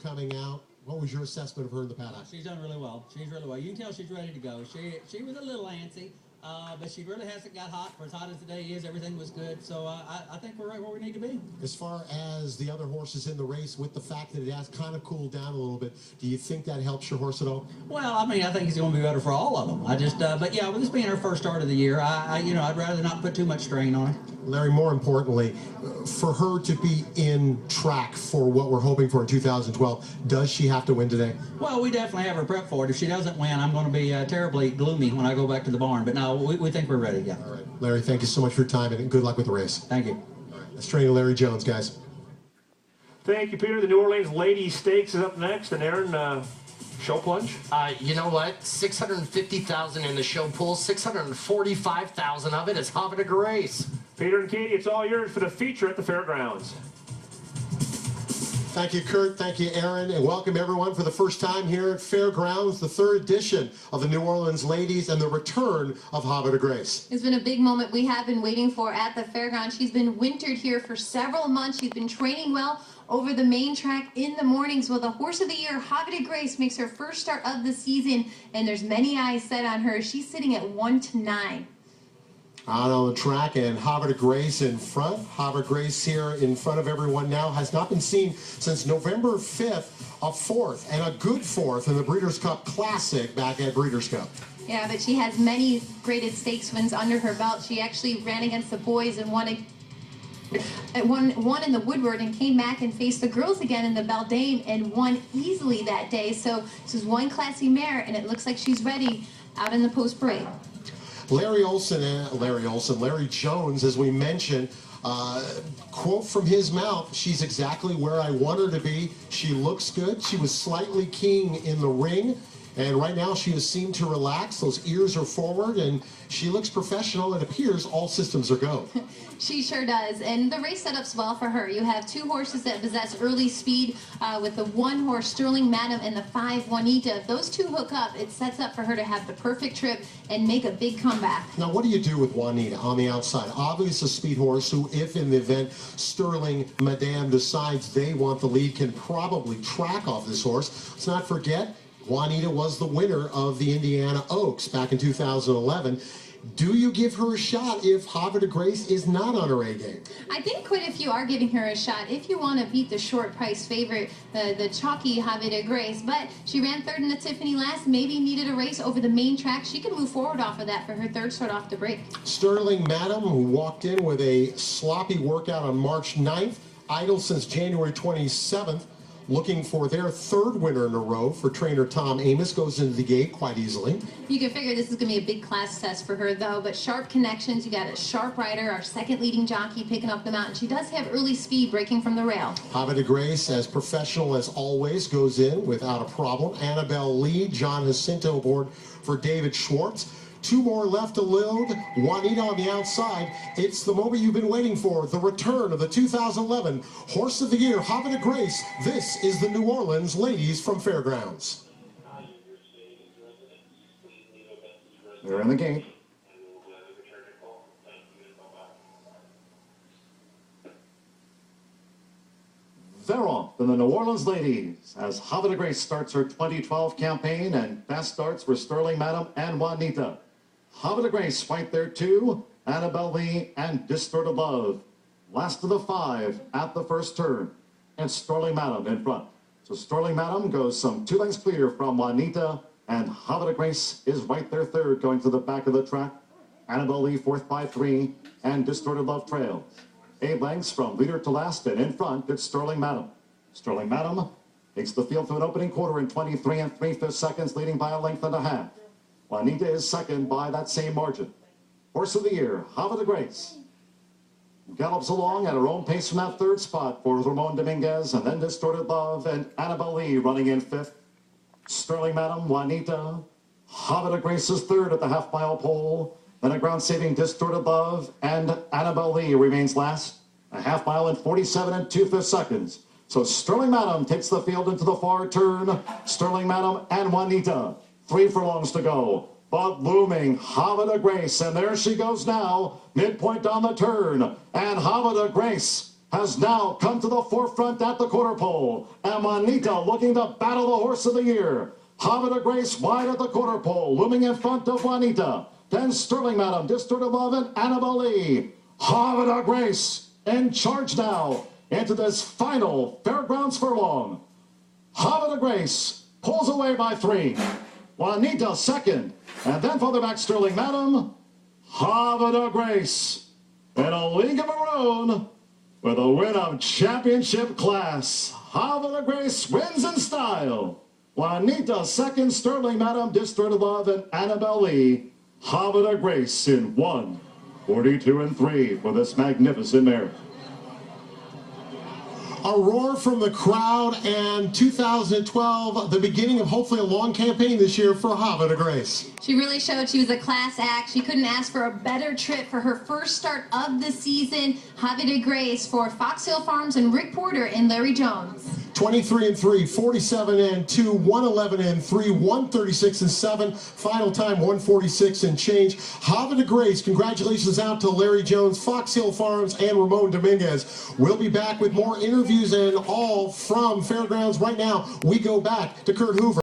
coming out. What was your assessment of her in the paddock? She's done really well. She's really well. You can tell she's ready to go. She was a little antsy, but she really hasn't got hot. For as hot as the day is, everything was good. So I think we're right where we need to be. As far as the other horses in the race, with the fact that it has kind of cooled down a little bit, do you think that helps your horse at all? Well, I mean, I think it's going to be better for all of them. But yeah, with this being her first start of the year, I'd rather not put too much strain on her. Larry, more importantly, for her to be in track for what we're hoping for in 2012, does she have to win today? Well, we definitely have her prep for it. If she doesn't win, I'm going to be terribly gloomy when I go back to the barn. But no, we think we're ready, yeah. All right. Larry, thank you so much for your time, and good luck with the race. Thank you. All right. Let's train Larry Jones, guys. Thank you, Peter. The New Orleans Ladies Stakes is up next. And Aaron, show plunge? You know what? $650,000 in the show pool. $645,000 of it is Havre De Grace. Peter and Katie, it's all yours for the feature at the fairgrounds. Thank you, Kurt. Thank you, Aaron. And welcome, everyone, for the first time here at Fairgrounds, the third edition of the New Orleans Ladies and the return of Havre De Grace. It's been a big moment we have been waiting for at the fairgrounds. She's been wintered here for several months. She's been training well over the main track in the mornings. Well, the horse of the year, Havre De Grace, makes her first start of the season, and there's many eyes set on her. She's sitting at 1-9. Out on the track, and Havre De Grace in front. Havre De Grace here in front of everyone now has not been seen since November 5th, a fourth, and a good fourth in the Breeders' Cup Classic back at Breeders' Cup. Yeah, but she has many graded stakes wins under her belt. She actually ran against the boys and won in the Woodward and came back and faced the girls again in the Beldame and won easily that day. So this is one classy mare, and it looks like she's ready out in the post parade. Larry Jones, as we mentioned, quote from his mouth, she's exactly where I want her to be. She looks good. She was slightly keen in the ring, and right now she has seemed to relax. Those ears are forward, and she looks professional. It appears all systems are go. She sure does, and the race setup's well for her. You have two horses that possess early speed with the one horse, Sterling Madam, and the 5, Juanita. If those two hook up, it sets up for her to have the perfect trip and make a big comeback. Now, what do you do with Juanita on the outside? Obviously, a speed horse who, if in the event Sterling Madam decides they want the lead, can probably track off this horse. Let's not forget, Juanita was the winner of the Indiana Oaks back in 2011. Do you give her a shot if Havre De Grace is not on her A game? I think quite a few are giving her a shot if you want to beat the short price favorite, the chalky Havre De Grace. But she ran third in the Tiffany last, maybe needed a race over the main track. She can move forward off of that for her third start off the break. Sterling Madam, who walked in with a sloppy workout on March 9th, idle since January 27th. Looking for their third winner in a row for trainer Tom Amos, goes into the gate quite easily. You can figure this is going to be a big class test for her, though, but sharp connections. You got a sharp rider, our second leading jockey, picking up the mountain. She does have early speed breaking from the rail. Havre De Grace, as professional as always, goes in without a problem. Annabelle Lee, John Jacinto aboard for David Schwartz. Two more left to load. Juanita on the outside. It's the moment you've been waiting for, the return of the 2011 Horse of the Year, Havre De Grace. This is the New Orleans Ladies from Fairgrounds. They're in the gate. They're off in the New Orleans Ladies as Havre De Grace starts her 2012 campaign, and fast starts for Sterling Madam and Juanita. Havre De Grace right there too, Annabelle Lee and Distorted Love. Last of the 5 at the first turn, and Sterling Madam in front. So Sterling Madam goes some 2 lengths clear from Juanita, and Havre De Grace is right there third, going to the back of the track. Annabelle Lee fourth by 3, and Distorted Love trails. 8 lengths from leader to last, and in front it's Sterling Madam. Sterling Madam takes the field through an opening quarter in 23 3/5 seconds, leading by a length and a half. Juanita is second by that same margin. Horse of the Year, Havre De Grace, gallops along at her own pace from that third spot for Ramon Dominguez, and then Distorted Love and Annabelle Lee running in 5th. Sterling Madam, Juanita, Havre De Grace is third at the half-mile pole. Then a ground-saving Distorted Love, and Annabelle Lee remains last. A half mile in 47 2/5 seconds. So Sterling Madam takes the field into the far turn. Sterling Madam and Juanita. 3 furlongs to go. But looming, Havre De Grace. And there she goes now. Midpoint on the turn. And Havre De Grace has now come to the forefront at the quarter pole. And Juanita looking to battle the horse of the year. Havre De Grace wide at the quarter pole, looming in front of Juanita. Then Sterling Madam, District 11, Annabelle Lee. Havre De Grace in charge now into this final Fairgrounds furlong. Havre De Grace pulls away by 3. Juanita second, and then further back Sterling Madam. Havre De Grace in a league of her own with a win of championship class. Havre De Grace wins in style. Juanita second, Sterling Madam, District 11, Annabelle Lee. Havre De Grace in 1:42-3 for this magnificent mare. A roar from the crowd, and 2012, the beginning of hopefully a long campaign this year for Havre De Grace. She really showed she was a class act. She couldn't ask for a better trip for her first start of the season. Havre De Grace for Fox Hill Farms and Rick Porter and Larry Jones. 23-3, 47-2, 111-3, 136-7. Final time 146 and change. Havre De Grace, congratulations out to Larry Jones, Fox Hill Farms, and Ramon Dominguez. We'll be back with more interviews and all from Fairgrounds. Right now, we go back to Kurt Hoover.